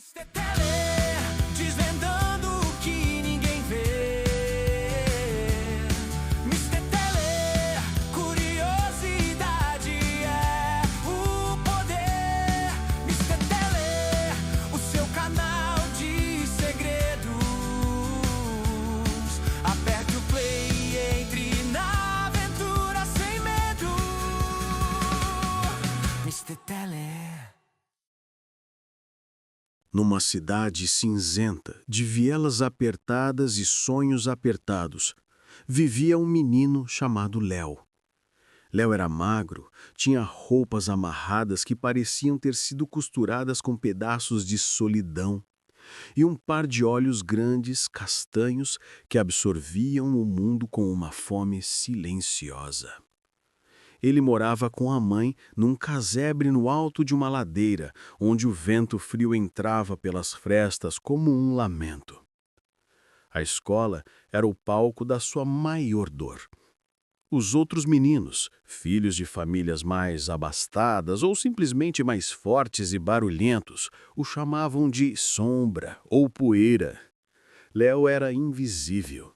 Mr. Tele, desvendando o que ninguém vê. Mr. Tele, curiosidade é o poder. Mr. Tele, o seu canal de segredos. Aperte o play e entre na aventura sem medo. Mr. Tele. Numa cidade cinzenta, de vielas apertadas e sonhos apertados, vivia um menino chamado Léo. Léo era magro, tinha roupas amarradas que pareciam ter sido costuradas com pedaços de solidão, e um par de olhos grandes, castanhos, que absorviam o mundo com uma fome silenciosa. Ele morava com a mãe num casebre no alto de uma ladeira, onde o vento frio entrava pelas frestas como um lamento. A escola era o palco da sua maior dor. Os outros meninos, filhos de famílias mais abastadas ou simplesmente mais fortes e barulhentos, o chamavam de sombra ou poeira. Léo era invisível.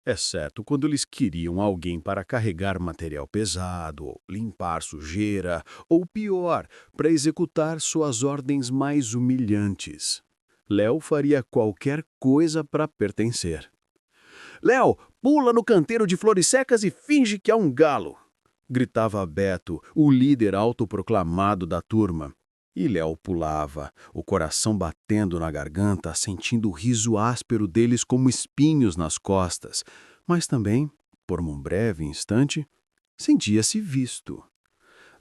Exceto quando eles queriam alguém para carregar material pesado, limpar sujeira, ou pior, para executar suas ordens mais humilhantes. Léo faria qualquer coisa para pertencer. «Léo, pula no canteiro de flores secas e finge que é um galo!» gritava Beto, o líder autoproclamado da turma. E Léo pulava, o coração batendo na garganta, sentindo o riso áspero deles como espinhos nas costas, mas também, por um breve instante, sentia-se visto.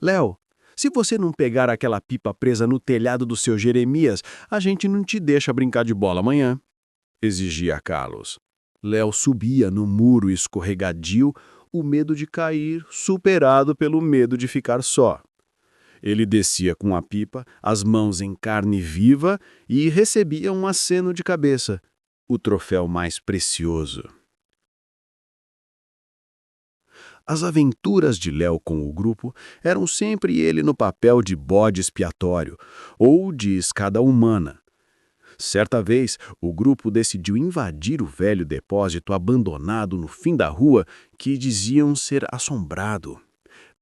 «Léo, se você não pegar aquela pipa presa no telhado do seu Jeremias, a gente não te deixa brincar de bola amanhã», exigia Carlos. Léo subia no muro escorregadio, o medo de cair, superado pelo medo de ficar só. Ele descia com a pipa, as mãos em carne viva, e recebia um aceno de cabeça, o troféu mais precioso. As aventuras de Léo com o grupo eram sempre ele no papel de bode expiatório, ou de escada humana. Certa vez, o grupo decidiu invadir o velho depósito abandonado no fim da rua, que diziam ser assombrado.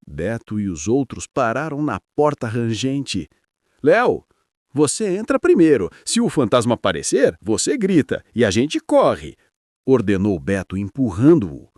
Beto e os outros pararam na porta rangente. «Léo, você entra primeiro. Se o fantasma aparecer, você grita e a gente corre», ordenou Beto, empurrando-o.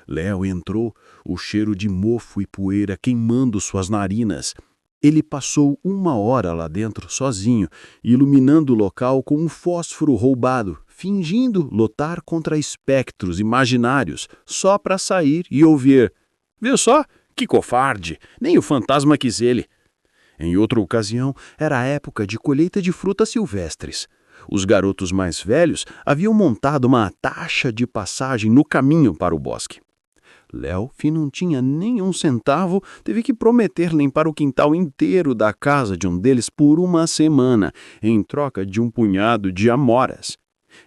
Léo entrou, o cheiro de mofo e poeira queimando suas narinas. Ele passou 1 hora lá dentro sozinho, iluminando o local com um fósforo roubado, fingindo lutar contra espectros imaginários, só para sair e ouvir: «Viu só? Que covarde! Nem o fantasma quis ele!» Em outra ocasião, era a época de colheita de frutas silvestres. Os garotos mais velhos haviam montado uma taxa de passagem no caminho para o bosque. Léo, que não tinha nem um centavo, teve que prometer limpar o quintal inteiro da casa de um deles por 1 semana, em troca de um punhado de amoras.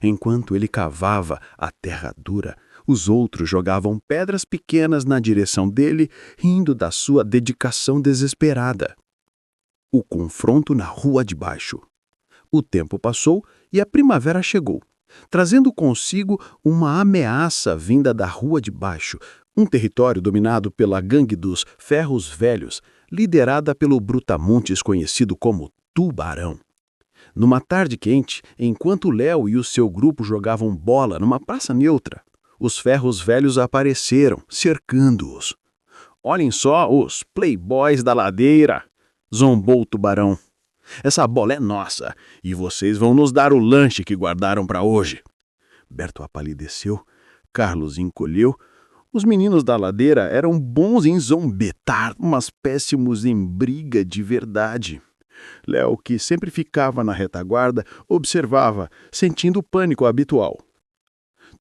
Enquanto ele cavava a terra dura, os outros jogavam pedras pequenas na direção dele, rindo da sua dedicação desesperada. O confronto na rua de baixo. O tempo passou e a primavera chegou, trazendo consigo uma ameaça vinda da rua de baixo, um território dominado pela gangue dos Ferros Velhos, liderada pelo brutamontes conhecido como Tubarão. Numa tarde quente, enquanto Léo e o seu grupo jogavam bola numa praça neutra, os Ferros Velhos apareceram, cercando-os. «Olhem só os playboys da ladeira!» zombou o Tubarão. «Essa bola é nossa, e vocês vão nos dar o lanche que guardaram para hoje!» Berto apalideceu, Carlos encolheu. Os meninos da ladeira eram bons em zombetar, mas péssimos em briga de verdade. Léo, que sempre ficava na retaguarda, observava, sentindo o pânico habitual.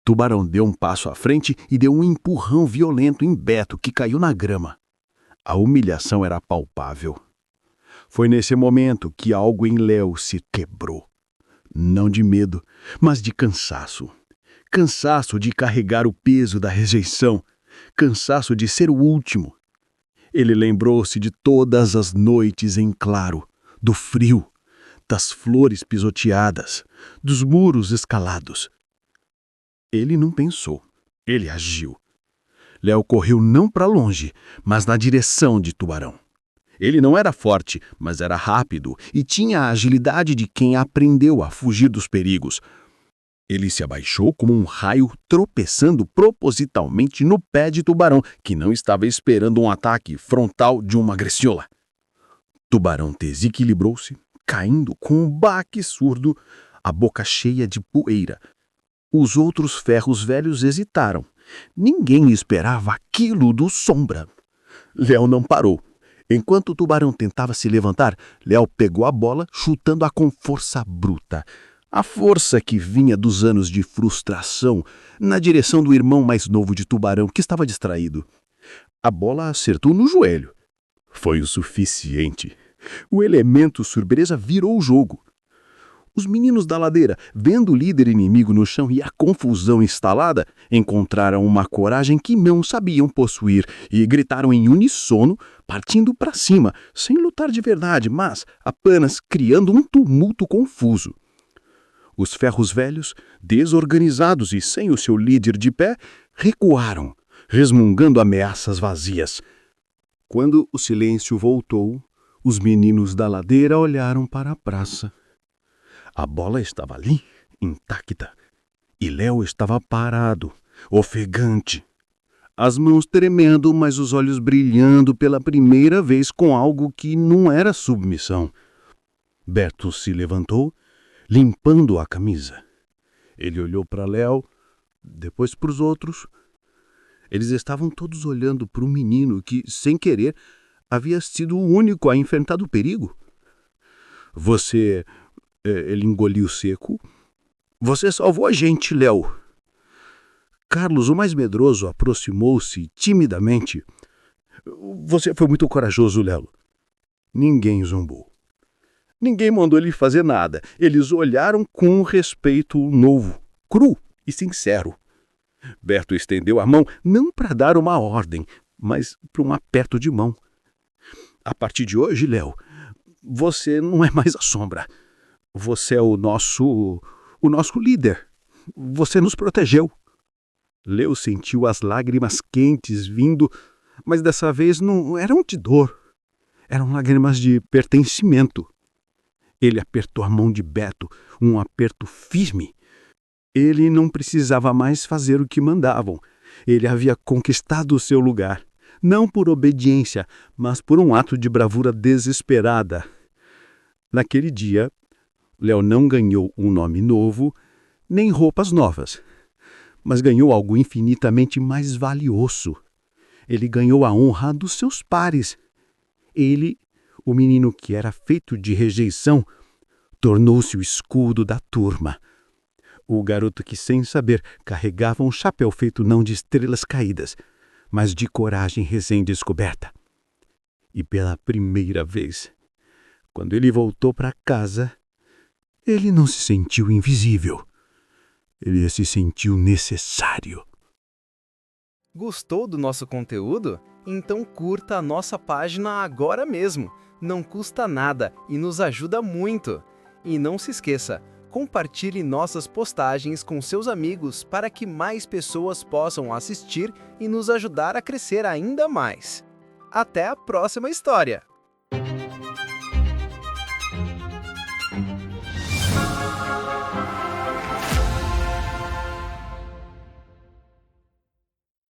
Tubarão deu um passo à frente e deu um empurrão violento em Beto, que caiu na grama. A humilhação era palpável. Foi nesse momento que algo em Léo se quebrou. Não de medo, mas de cansaço. Cansaço de carregar o peso da rejeição. Cansaço de ser o último. Ele lembrou-se de todas as noites em claro, do frio, das flores pisoteadas, dos muros escalados. Ele não pensou, ele agiu. Léo correu não para longe, mas na direção de Tubarão. Ele não era forte, mas era rápido e tinha a agilidade de quem aprendeu a fugir dos perigos. Ele se abaixou como um raio, tropeçando propositalmente no pé de Tubarão, que não estava esperando um ataque frontal de uma greciola. Tubarão desequilibrou-se, caindo com um baque surdo, a boca cheia de poeira. Os outros ferros velhos hesitaram. Ninguém esperava aquilo do Sombra. Léo não parou. Enquanto o Tubarão tentava se levantar, Léo pegou a bola, chutando-a com força bruta. A força que vinha dos anos de frustração na direção do irmão mais novo de Tubarão, que estava distraído. A bola acertou no joelho. Foi o suficiente. O elemento surpresa virou o jogo. Os meninos da ladeira, vendo o líder inimigo no chão e a confusão instalada, encontraram uma coragem que não sabiam possuir e gritaram em uníssono, partindo para cima, sem lutar de verdade, mas apenas criando um tumulto confuso. Os ferros velhos, desorganizados e sem o seu líder de pé, recuaram, resmungando ameaças vazias. Quando o silêncio voltou, os meninos da ladeira olharam para a praça. A bola estava ali, intacta, e Léo estava parado, ofegante. As mãos tremendo, mas os olhos brilhando pela primeira vez com algo que não era submissão. Berto se levantou, limpando a camisa. Ele olhou para Léo, depois para os outros. Eles estavam todos olhando para um menino que, sem querer, havia sido o único a enfrentar o perigo. Você... Ele engoliu seco. Você salvou a gente, Léo. Carlos, o mais medroso, aproximou-se timidamente. Você foi muito corajoso, Léo. Ninguém zombou. Ninguém mandou ele fazer nada. Eles olharam com um respeito novo, cru e sincero. Berto estendeu a mão, não para dar uma ordem, mas para um aperto de mão. A partir de hoje, Léo, você não é mais a Sombra. Você é o nosso líder. Você nos protegeu. Léo sentiu as lágrimas quentes vindo, mas dessa vez não eram de dor. Eram lágrimas de pertencimento. Ele apertou a mão de Beto, um aperto firme. Ele não precisava mais fazer o que mandavam. Ele havia conquistado o seu lugar, não por obediência, mas por um ato de bravura desesperada. Naquele dia, Léo não ganhou um nome novo, nem roupas novas, mas ganhou algo infinitamente mais valioso. Ele ganhou a honra dos seus pares. Ele, o menino que era feito de rejeição, tornou-se o escudo da turma. O garoto que, sem saber, carregava um chapéu feito não de estrelas caídas, mas de coragem recém-descoberta. E pela primeira vez, quando ele voltou para casa, ele não se sentiu invisível. Ele se sentiu necessário. Gostou do nosso conteúdo? Então curta a nossa página agora mesmo. Não custa nada e nos ajuda muito. E não se esqueça, compartilhe nossas postagens com seus amigos para que mais pessoas possam assistir e nos ajudar a crescer ainda mais. Até a próxima história!